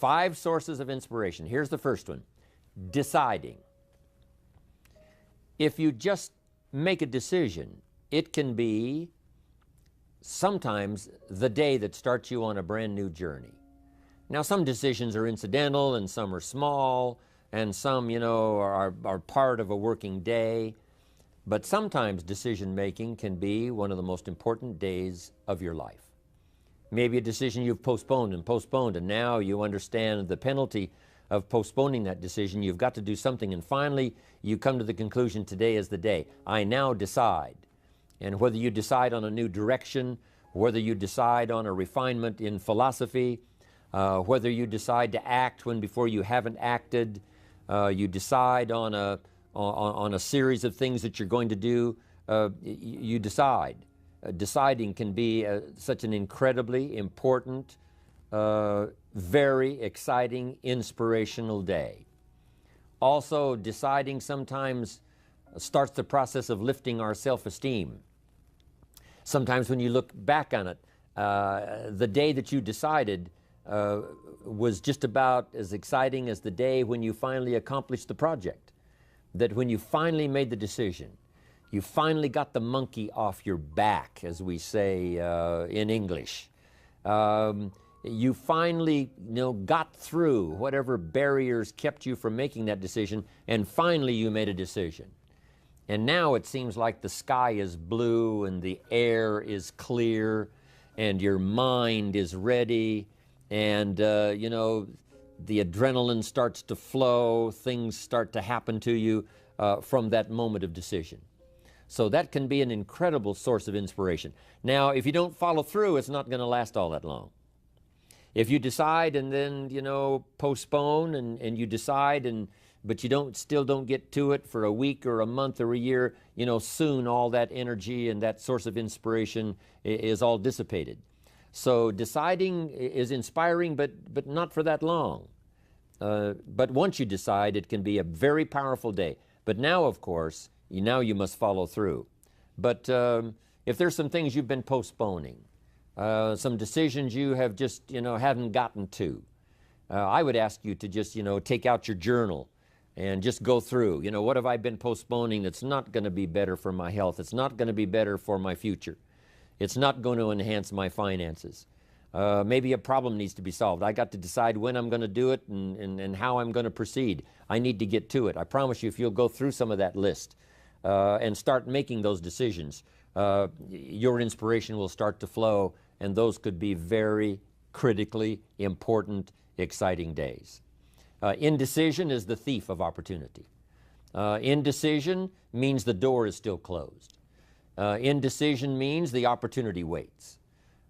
5 sources of inspiration. Here's the first one: deciding. If you just make a decision, it can be sometimes the day that starts you on a brand new journey. Now, some decisions are incidental and some are small and some, are part of a working day. But sometimes decision making can be one of the most important days of your life. Maybe a decision you've postponed, and now you understand the penalty of postponing that decision. You've got to do something, and finally you come to the conclusion, today is the day. I now decide. And whether you decide on a new direction, whether you decide on a refinement in philosophy, whether you decide to act when before you haven't acted, you decide on a series of things that you're going to do, you decide. Deciding can be such an incredibly important, very exciting, inspirational day. Also, deciding sometimes starts the process of lifting our self-esteem. Sometimes when you look back on it, the day that you decided was just about as exciting as the day when you finally accomplished the project. That when you finally made the decision, you finally got the monkey off your back, as we say in English. You finally got through whatever barriers kept you from making that decision, and finally you made a decision. And now it seems like the sky is blue and the air is clear and your mind is ready, and the adrenaline starts to flow, things start to happen to you from that moment of decision. So that can be an incredible source of inspiration. Now, if you don't follow through, it's not going to last all that long. If you decide and then, postpone and you decide, but you still don't get to it for a week or a month or a year, soon all that energy and that source of inspiration is all dissipated. So deciding is inspiring, but not for that long. But once you decide, it can be a very powerful day. But now, of course, you must follow through. But if there's some things you've been postponing, some decisions you have just, haven't gotten to, I would ask you to just, take out your journal and just go through, what have I been postponing that's not going to be better for my health? It's not going to be better for my future. It's not going to enhance my finances. Maybe a problem needs to be solved. I got to decide when I'm going to do it and how I'm going to proceed. I need to get to it. I promise you, if you'll go through some of that list and start making those decisions, your inspiration will start to flow, and those could be very critically important, exciting days. Indecision is the thief of opportunity. Indecision means the door is still closed. Indecision means the opportunity waits.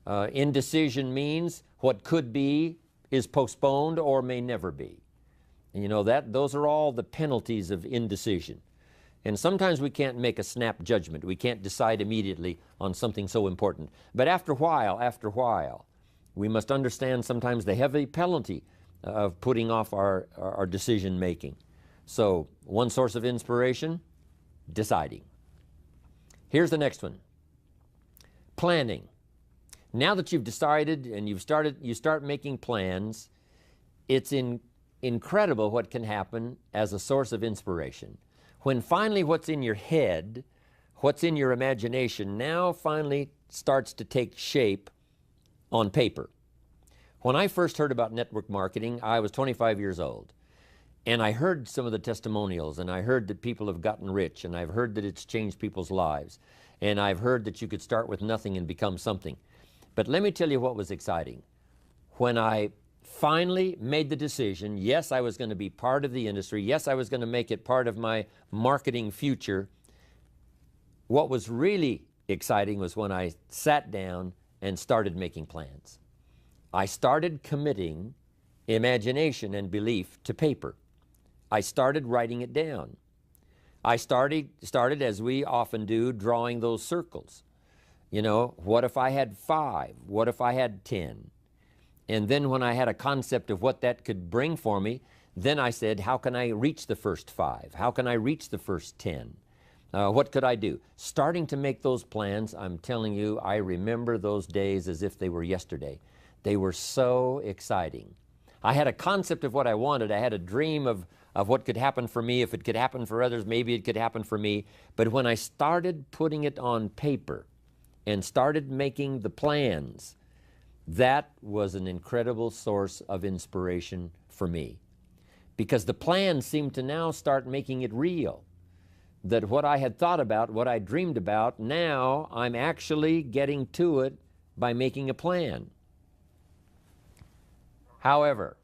Indecision means what could be is postponed or may never be. And those are all the penalties of indecision. And sometimes we can't make a snap judgment. We can't decide immediately on something so important. But after a while, we must understand sometimes the heavy penalty of putting off our decision making. So one source of inspiration, deciding. Here's the next one: planning. Now that you've decided and you start making plans, it's incredible what can happen as a source of inspiration. When finally what's in your head, what's in your imagination, now finally starts to take shape on paper. When I first heard about network marketing, I was 25 years old. And I heard some of the testimonials, and I heard that people have gotten rich, and I've heard that it's changed people's lives. And I've heard that you could start with nothing and become something. But let me tell you what was exciting. When I finally made the decision, yes, I was going to be part of the industry, yes, I was going to make it part of my marketing future, what was really exciting was when I sat down and started making plans. I started committing imagination and belief to paper. I started writing it down. I started, as we often do, drawing those circles. What if I had 5? What if I had 10? And then when I had a concept of what that could bring for me, then I said, how can I reach the first 5? How can I reach the first 10? What could I do? Starting to make those plans, I'm telling you, I remember those days as if they were yesterday. They were so exciting. I had a concept of what I wanted. I had a dream of what could happen for me. If it could happen for others, maybe it could happen for me. But when I started putting it on paper and started making the plans, that was an incredible source of inspiration for me. Because the plans seemed to now start making it real. That what I had thought about, what I dreamed about, now I'm actually getting to it by making a plan. However,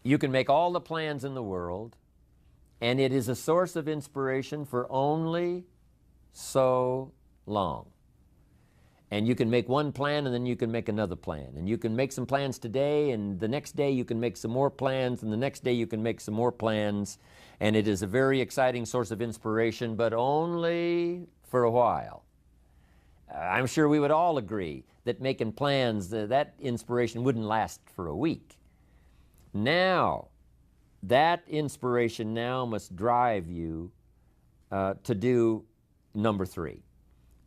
you can make all the plans in the world, and it is a source of inspiration for only so long. And you can make one plan, and then you can make another plan. And you can make some plans today, and the next day you can make some more plans, and the next day you can make some more plans. And it is a very exciting source of inspiration, but only for a while. I'm sure we would all agree that making plans, that inspiration wouldn't last for a week. Now, that inspiration now must drive you to do number 3.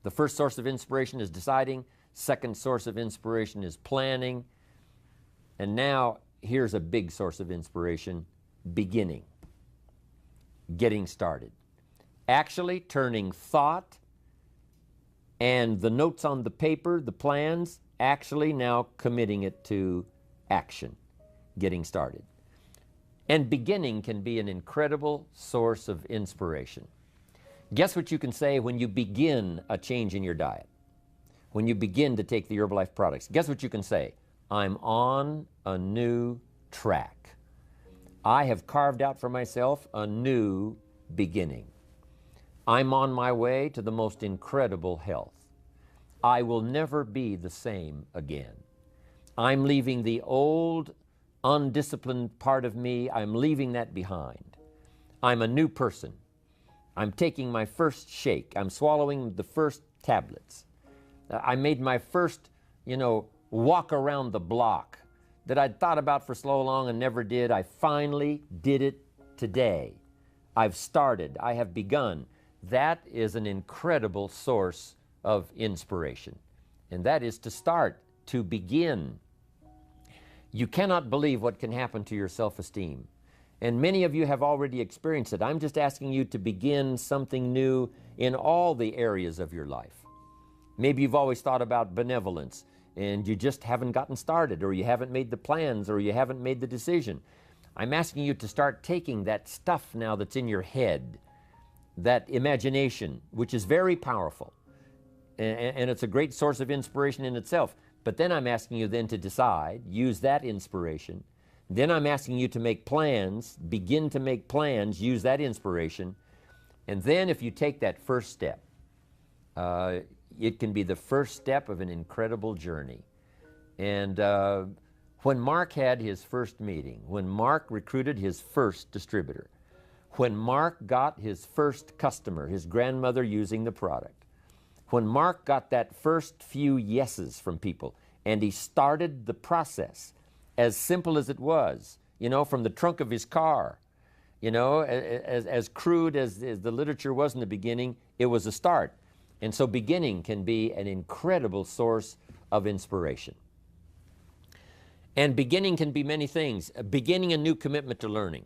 The first source of inspiration is deciding. Second source of inspiration is planning. And now, here's a big source of inspiration, beginning. Getting started. Actually turning thought and the notes on the paper, the plans, actually now committing it to action. Getting started. And beginning can be an incredible source of inspiration. Guess what you can say when you begin a change in your diet? When you begin to take the Herbalife products, guess what you can say? I'm on a new track. I have carved out for myself a new beginning. I'm on my way to the most incredible health. I will never be the same again. I'm leaving the old, undisciplined part of me. I'm leaving that behind. I'm a new person. I'm taking my first shake. I'm swallowing the first tablets. I made my first, walk around the block that I'd thought about for so long and never did. I finally did it today. I've started. I have begun. That is an incredible source of inspiration. And that is to start, to begin. You cannot believe what can happen to your self-esteem. And many of you have already experienced it. I'm just asking you to begin something new in all the areas of your life. Maybe you've always thought about benevolence and you just haven't gotten started, or you haven't made the plans, or you haven't made the decision. I'm asking you to start taking that stuff now that's in your head, that imagination, which is very powerful, and it's a great source of inspiration in itself. But then I'm asking you then to decide, use that inspiration. Then I'm asking you to make plans, begin to make plans, use that inspiration. And then if you take that first step, it can be the first step of an incredible journey. And when Mark had his first meeting, when Mark recruited his first distributor, when Mark got his first customer, his grandmother using the product, when Mark got that first few yeses from people, and he started the process, as simple as it was, from the trunk of his car, as crude as the literature was in the beginning, it was a start. And so beginning can be an incredible source of inspiration. And beginning can be many things. Beginning a new commitment to learning.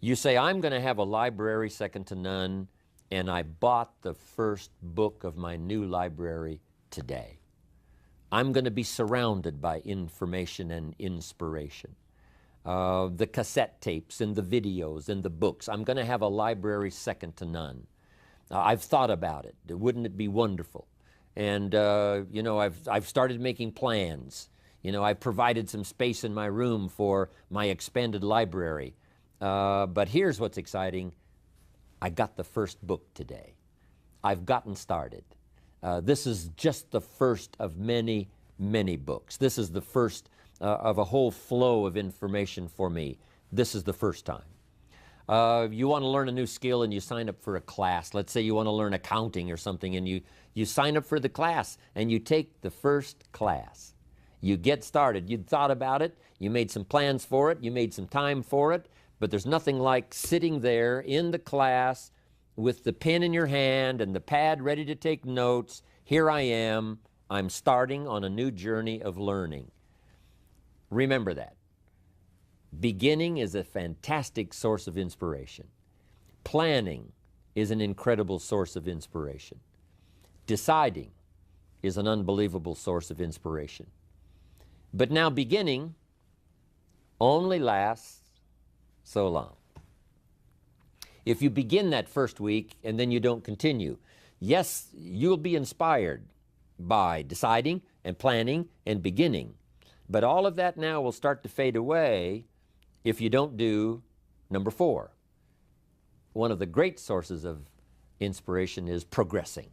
You say, I'm going to have a library second to none, and I bought the first book of my new library today. I'm going to be surrounded by information and inspiration. The cassette tapes and the videos and the books. I'm going to have a library second to none. I've thought about it. Wouldn't it be wonderful? And, I've started making plans. I've provided some space in my room for my expanded library. But here's what's exciting. I got the first book today. I've gotten started. This is just the first of many, many books. This is the first of a whole flow of information for me. This is the first time. You want to learn a new skill and you sign up for a class. Let's say you want to learn accounting or something, and you sign up for the class and you take the first class. You get started. You'd thought about it. You made some plans for it. You made some time for it. But there's nothing like sitting there in the class with the pen in your hand and the pad ready to take notes. Here I am. I'm starting on a new journey of learning. Remember that. Beginning is a fantastic source of inspiration. Planning is an incredible source of inspiration. Deciding is an unbelievable source of inspiration. But now beginning only lasts so long. If you begin that first week and then you don't continue, yes, you'll be inspired by deciding and planning and beginning. But all of that now will start to fade away if you don't do number 4. One of the great sources of inspiration is progressing.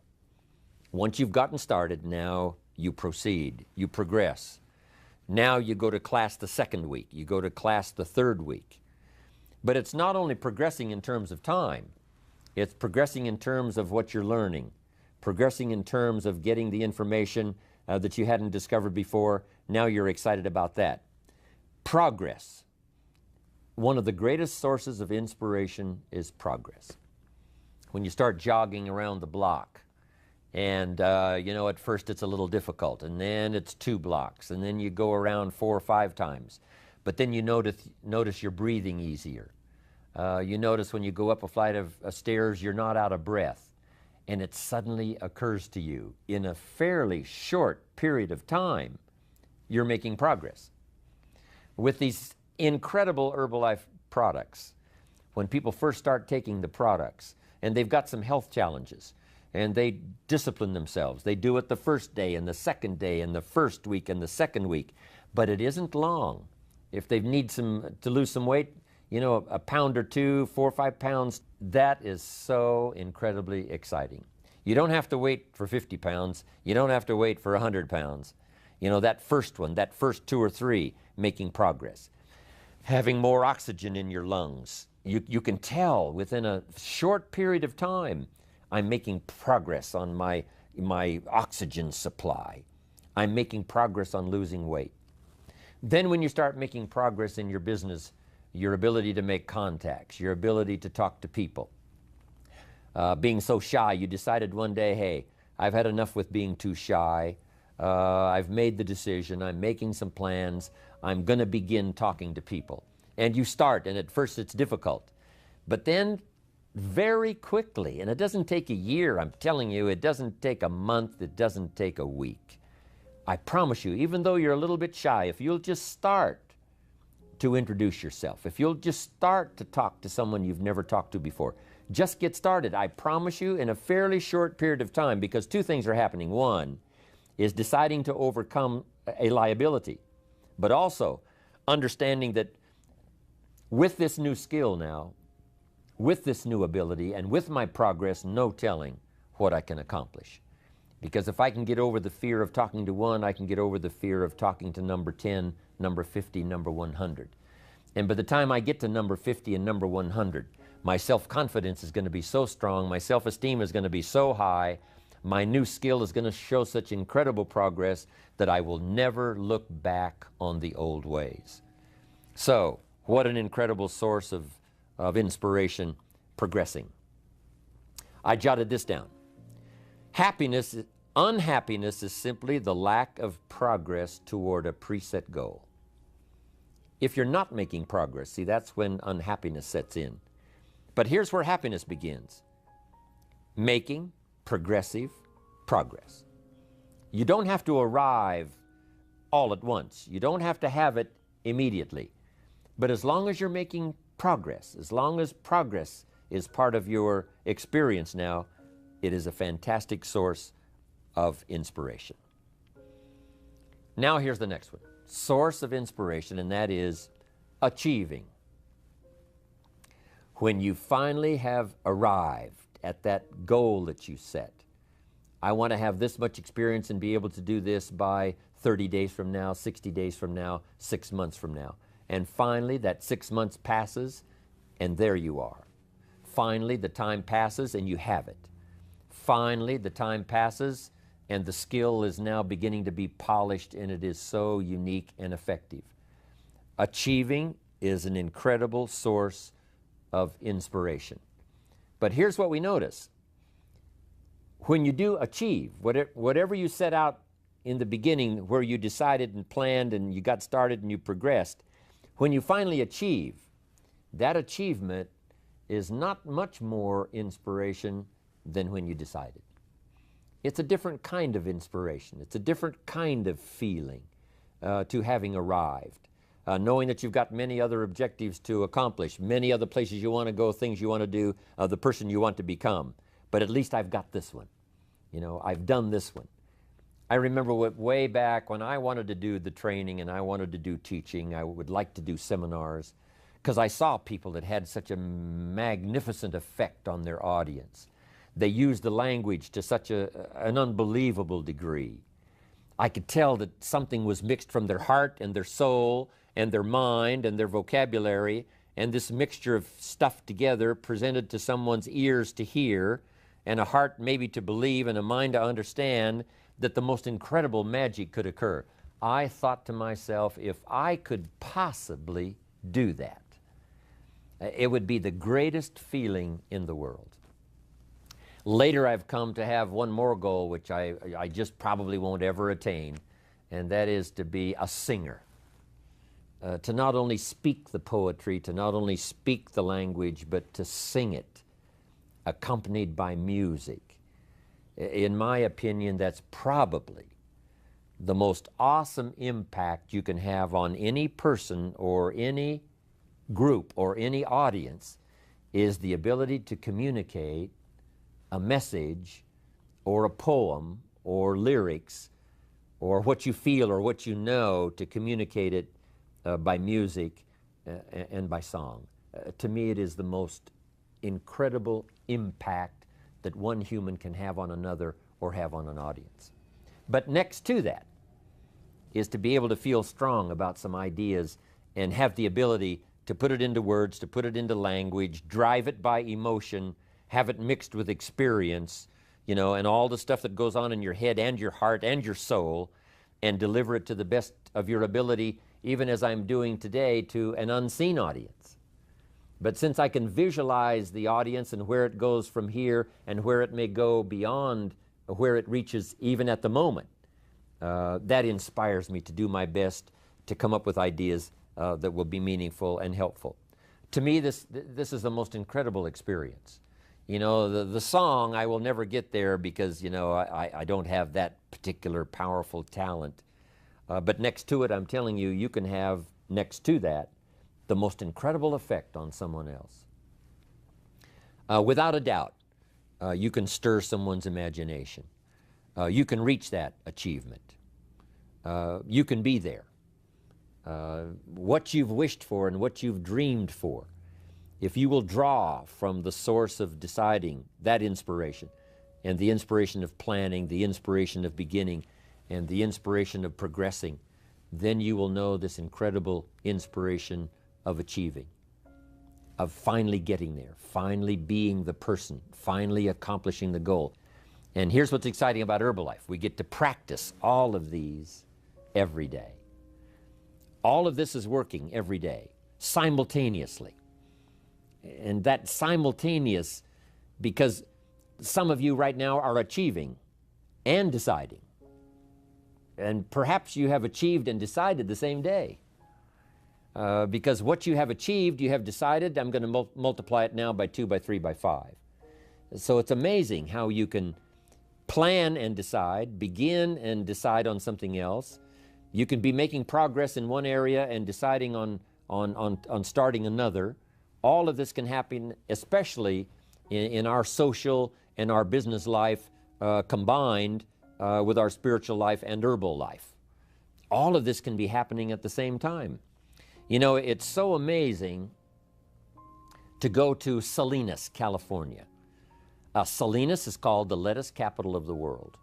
Once you've gotten started, now you proceed, you progress. Now you go to class the second week, you go to class the third week. But it's not only progressing in terms of time, it's progressing in terms of what you're learning, progressing in terms of getting the information that you hadn't discovered before. Now you're excited about that. Progress. One of the greatest sources of inspiration is progress. When you start jogging around the block, and at first it's a little difficult, and then it's 2 blocks, and then you go around 4 or 5 times. But then you notice you're breathing easier. You notice when you go up a flight of stairs, you're not out of breath. And it suddenly occurs to you, in a fairly short period of time, you're making progress. With these incredible Herbalife products, when people first start taking the products, and they've got some health challenges, and they discipline themselves. They do it the first day, and the second day, and the first week, and the second week. But it isn't long. If they need to lose some weight, a pound or 2, 4 or 5 pounds, that is so incredibly exciting. You don't have to wait for 50 pounds. You don't have to wait for 100 pounds. That first one, that first 2 or 3, making progress. Having more oxygen in your lungs. You can tell within a short period of time, I'm making progress on my oxygen supply. I'm making progress on losing weight. Then when you start making progress in your business, your ability to make contacts, your ability to talk to people. Being so shy, you decided one day, hey, I've had enough with being too shy. I've made the decision. I'm making some plans. I'm going to begin talking to people. And you start, and at first it's difficult. But then very quickly, and it doesn't take a year, I'm telling you, it doesn't take a month, it doesn't take a week. I promise you, even though you're a little bit shy, if you'll just start to introduce yourself, if you'll just start to talk to someone you've never talked to before, just get started. I promise you, in a fairly short period of time, because 2 things are happening. One is deciding to overcome a liability, but also understanding that with this new skill now, with this new ability, and with my progress, no telling what I can accomplish. Because if I can get over the fear of talking to 1, I can get over the fear of talking to number 10, number 50, number 100. And by the time I get to number 50 and number 100, my self-confidence is going to be so strong, my self-esteem is going to be so high, my new skill is going to show such incredible progress that I will never look back on the old ways. So, what an incredible source of inspiration, progressing. I jotted this down. Unhappiness is simply the lack of progress toward a preset goal. If you're not making progress, see, that's when unhappiness sets in. But here's where happiness begins. Making progressive progress. You don't have to arrive all at once. You don't have to have it immediately. But as long as you're making progress, as long as progress is part of your experience now, it is a fantastic source of inspiration. Now here's the next one. Source of inspiration, and that is achieving. When you finally have arrived at that goal that you set, I want to have this much experience and be able to do this by 30 days from now, 60 days from now, 6 months from now. And finally, that 6 months passes, and there you are. Finally, the time passes, and you have it. Finally, the time passes, and the skill is now beginning to be polished, and it is so unique and effective. Achieving is an incredible source of inspiration. But here's what we notice. When you do achieve, whatever you set out in the beginning where you decided and planned and you got started and you progressed, when you finally achieve, that achievement is not much more inspiration than when you decided. It's a different kind of inspiration. It's a different kind of feeling to having arrived. Knowing that you've got many other objectives to accomplish, many other places you want to go, things you want to do, the person you want to become. But at least I've got this one. You know, I've done this one. I remember way back when I wanted to do the training and I wanted to do teaching, I would like to do seminars, because I saw people that had such a magnificent effect on their audience. They used the language to such an unbelievable degree. I could tell that something was mixed from their heart and their soul and their mind and their vocabulary, and this mixture of stuff together presented to someone's ears to hear and a heart maybe to believe and a mind to understand that the most incredible magic could occur. I thought to myself, if I could possibly do that, it would be the greatest feeling in the world. Later I've come to have one more goal, which I just probably won't ever attain, and that is to be a singer. To not only speak the poetry, to not only speak the language, but to sing it, accompanied by music. In my opinion, that's probably the most awesome impact you can have on any person or any group or any audience, is the ability to communicate a message or a poem or lyrics or what you feel or what you know, to communicate it by music and by song. To me, it is the most incredible impact that one human can have on another or have on an audience. But next to that is to be able to feel strong about some ideas and have the ability to put it into words, to put it into language, drive it by emotion, have it mixed with experience, you know, and all the stuff that goes on in your head and your heart and your soul, and deliver it to the best of your ability, even as I'm doing today, to an unseen audience. But since I can visualize the audience and where it goes from here and where it may go beyond where it reaches even at the moment, that inspires me to do my best to come up with ideas that will be meaningful and helpful. To me, this is the most incredible experience. You know, the song, I will never get there because, you know, I don't have that particular powerful talent. But next to it, I'm telling you, you can have next to that the most incredible effect on someone else. Without a doubt, you can stir someone's imagination. You can reach that achievement. You can be there. What you've wished for and what you've dreamed for, if you will draw from the source of deciding, that inspiration, and the inspiration of planning, the inspiration of beginning, and the inspiration of progressing, then you will know this incredible inspiration of achieving, of finally getting there, finally being the person, finally accomplishing the goal. And here's what's exciting about Herbalife. We get to practice all of these every day. All of this is working every day, simultaneously. And that simultaneous, because some of you right now are achieving and deciding. And perhaps you have achieved and decided the same day. Because what you have achieved, you have decided, I'm going to multiply it now by 2, by 3, by 5. So it's amazing how you can plan and decide, begin and decide on something else. You can be making progress in one area and deciding on starting another. All of this can happen, especially in our social and our business life combined with our spiritual life and herbal life. All of this can be happening at the same time. You know, it's so amazing to go to Salinas, California. Salinas is called the lettuce capital of the world.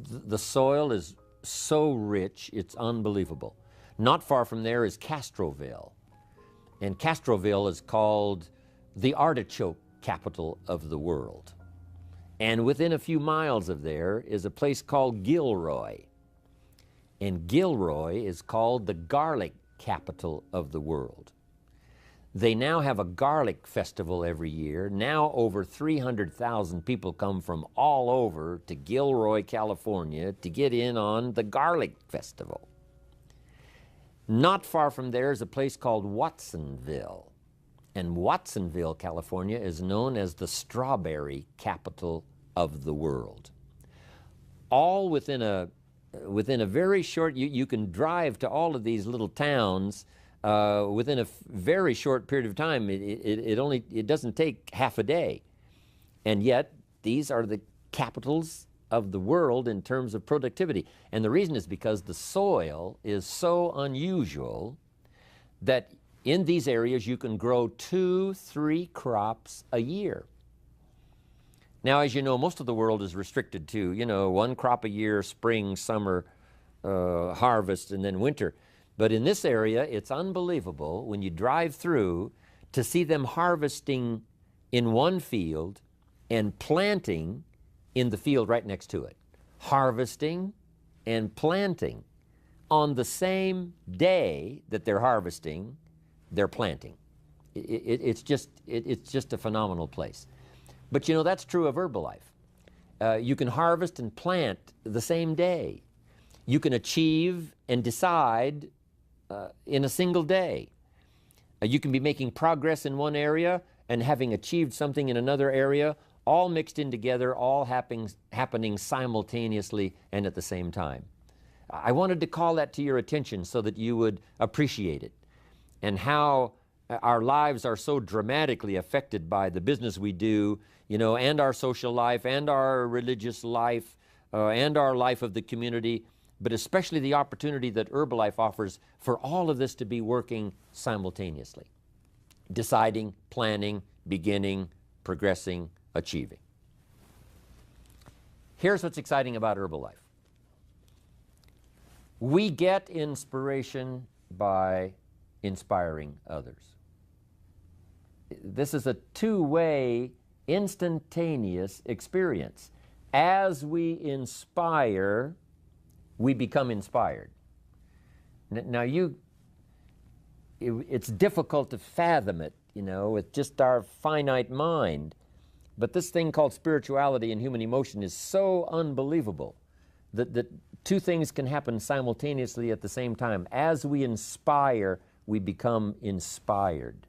The soil is so rich, it's unbelievable. Not far from there is Castroville. And Castroville is called the artichoke capital of the world. And within a few miles of there is a place called Gilroy. And Gilroy is called the garlic capital of the world. They now have a garlic festival every year. Now over 300,000 people come from all over to Gilroy, California to get in on the garlic festival. Not far from there is a place called Watsonville. And Watsonville, California is known as the strawberry capital of the world. All within a very short, you can drive to all of these little towns within a very short period of time. It doesn't take half a day. And yet, these are the capitals of the world in terms of productivity. And the reason is because the soil is so unusual that in these areas you can grow 2-3 crops a year. Now, as you know, most of the world is restricted to, you know, 1 crop a year, spring, summer, harvest, and then winter. But in this area, it's unbelievable when you drive through to see them harvesting in one field and planting in the field right next to it. Harvesting and planting. On the same day that they're harvesting, they're planting. It's just a phenomenal place. But you know, that's true of Herbalife. You can harvest and plant the same day. You can achieve and decide in a single day. You can be making progress in one area and having achieved something in another area, all mixed in together, all happening simultaneously and at the same time. I wanted to call that to your attention so that you would appreciate it, and how our lives are so dramatically affected by the business we do, you know, and our social life, and our religious life, and our life of the community, but especially the opportunity that Herbalife offers for all of this to be working simultaneously. Deciding, planning, beginning, progressing, achieving. Here's what's exciting about Herbalife. We get inspiration by inspiring others. This is a two-way, instantaneous experience. As we inspire, we become inspired. Now it's difficult to fathom it, you know, with just our finite mind. But this thing called spirituality and human emotion is so unbelievable that two things can happen simultaneously at the same time. As we inspire, we become inspired.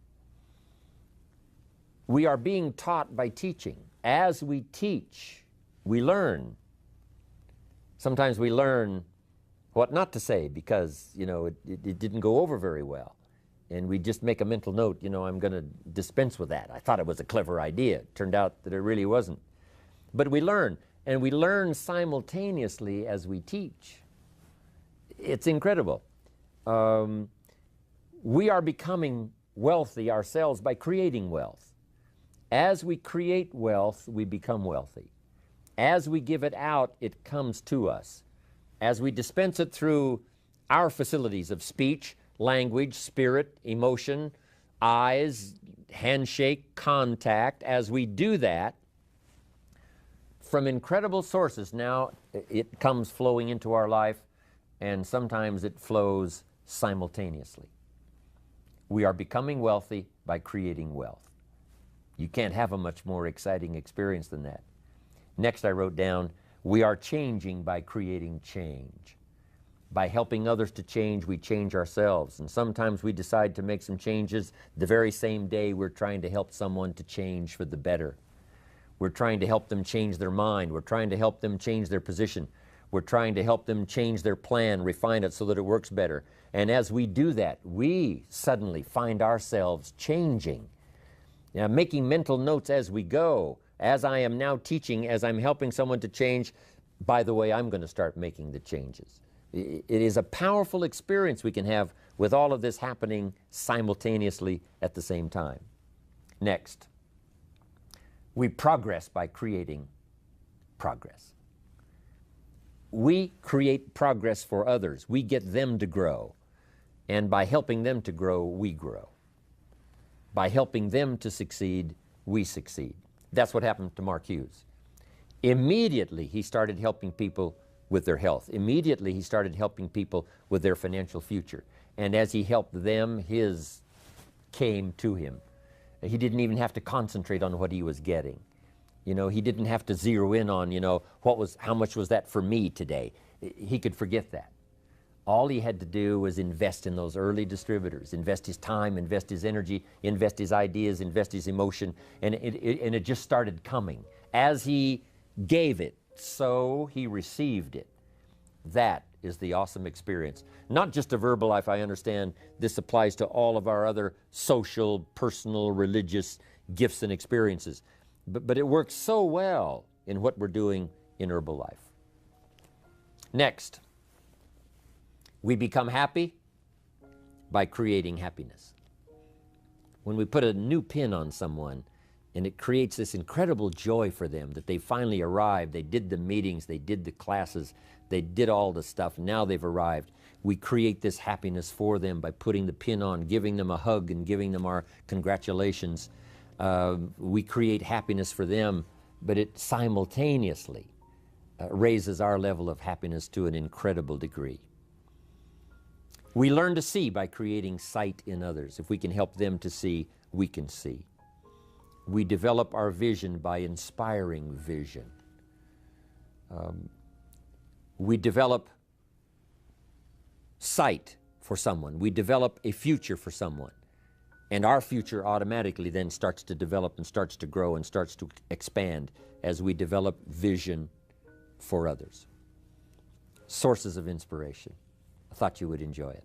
We are being taught by teaching. As we teach, we learn. Sometimes we learn what not to say because, you know, it didn't go over very well. And we just make a mental note, you know, I'm going to dispense with that. I thought it was a clever idea. It turned out that it really wasn't. But we learn, and we learn simultaneously as we teach. It's incredible. We are becoming wealthy ourselves by creating wealth. As we create wealth, we become wealthy. As we give it out, it comes to us. As we dispense it through our facilities of speech, language, spirit, emotion, eyes, handshake, contact, as we do that, from incredible sources, now it comes flowing into our life, and sometimes it flows simultaneously. We are becoming wealthy by creating wealth. You can't have a much more exciting experience than that. Next, I wrote down, we are changing by creating change. By helping others to change, we change ourselves. And sometimes we decide to make some changes the very same day we're trying to help someone to change for the better. We're trying to help them change their mind. We're trying to help them change their position. We're trying to help them change their plan, refine it so that it works better. And as we do that, we suddenly find ourselves changing. Now, making mental notes as we go. As I am now teaching, as I'm helping someone to change, by the way, I'm going to start making the changes. It is a powerful experience we can have with all of this happening simultaneously at the same time. Next, we progress by creating progress. We create progress for others. We get them to grow. And by helping them to grow, we grow. By helping them to succeed, we succeed. That's what happened to Mark Hughes. Immediately, he started helping people with their health. Immediately, he started helping people with their financial future. And as he helped them, his came to him. He didn't even have to concentrate on what he was getting. You know, he didn't have to zero in on, you know, how much was that for me today? He could forget that. All he had to do was invest in those early distributors, invest his time, invest his energy, invest his ideas, invest his emotion, and it just started coming. As he gave it, so he received it. That is the awesome experience. Not just a verbal life, I understand this applies to all of our other social, personal, religious gifts and experiences. But it works so well in what we're doing in Herbalife. Next, we become happy by creating happiness. When we put a new pin on someone and it creates this incredible joy for them that they finally arrived, they did the meetings, they did the classes, they did all the stuff, now they've arrived. We create this happiness for them by putting the pin on, giving them a hug and giving them our congratulations. We create happiness for them, but it simultaneously raises our level of happiness to an incredible degree. We learn to see by creating sight in others. If we can help them to see, we can see. We develop our vision by inspiring vision. We develop sight for someone. We develop a future for someone. And our future automatically then starts to develop and starts to grow and starts to expand as we develop vision for others. Sources of inspiration. I thought you would enjoy it.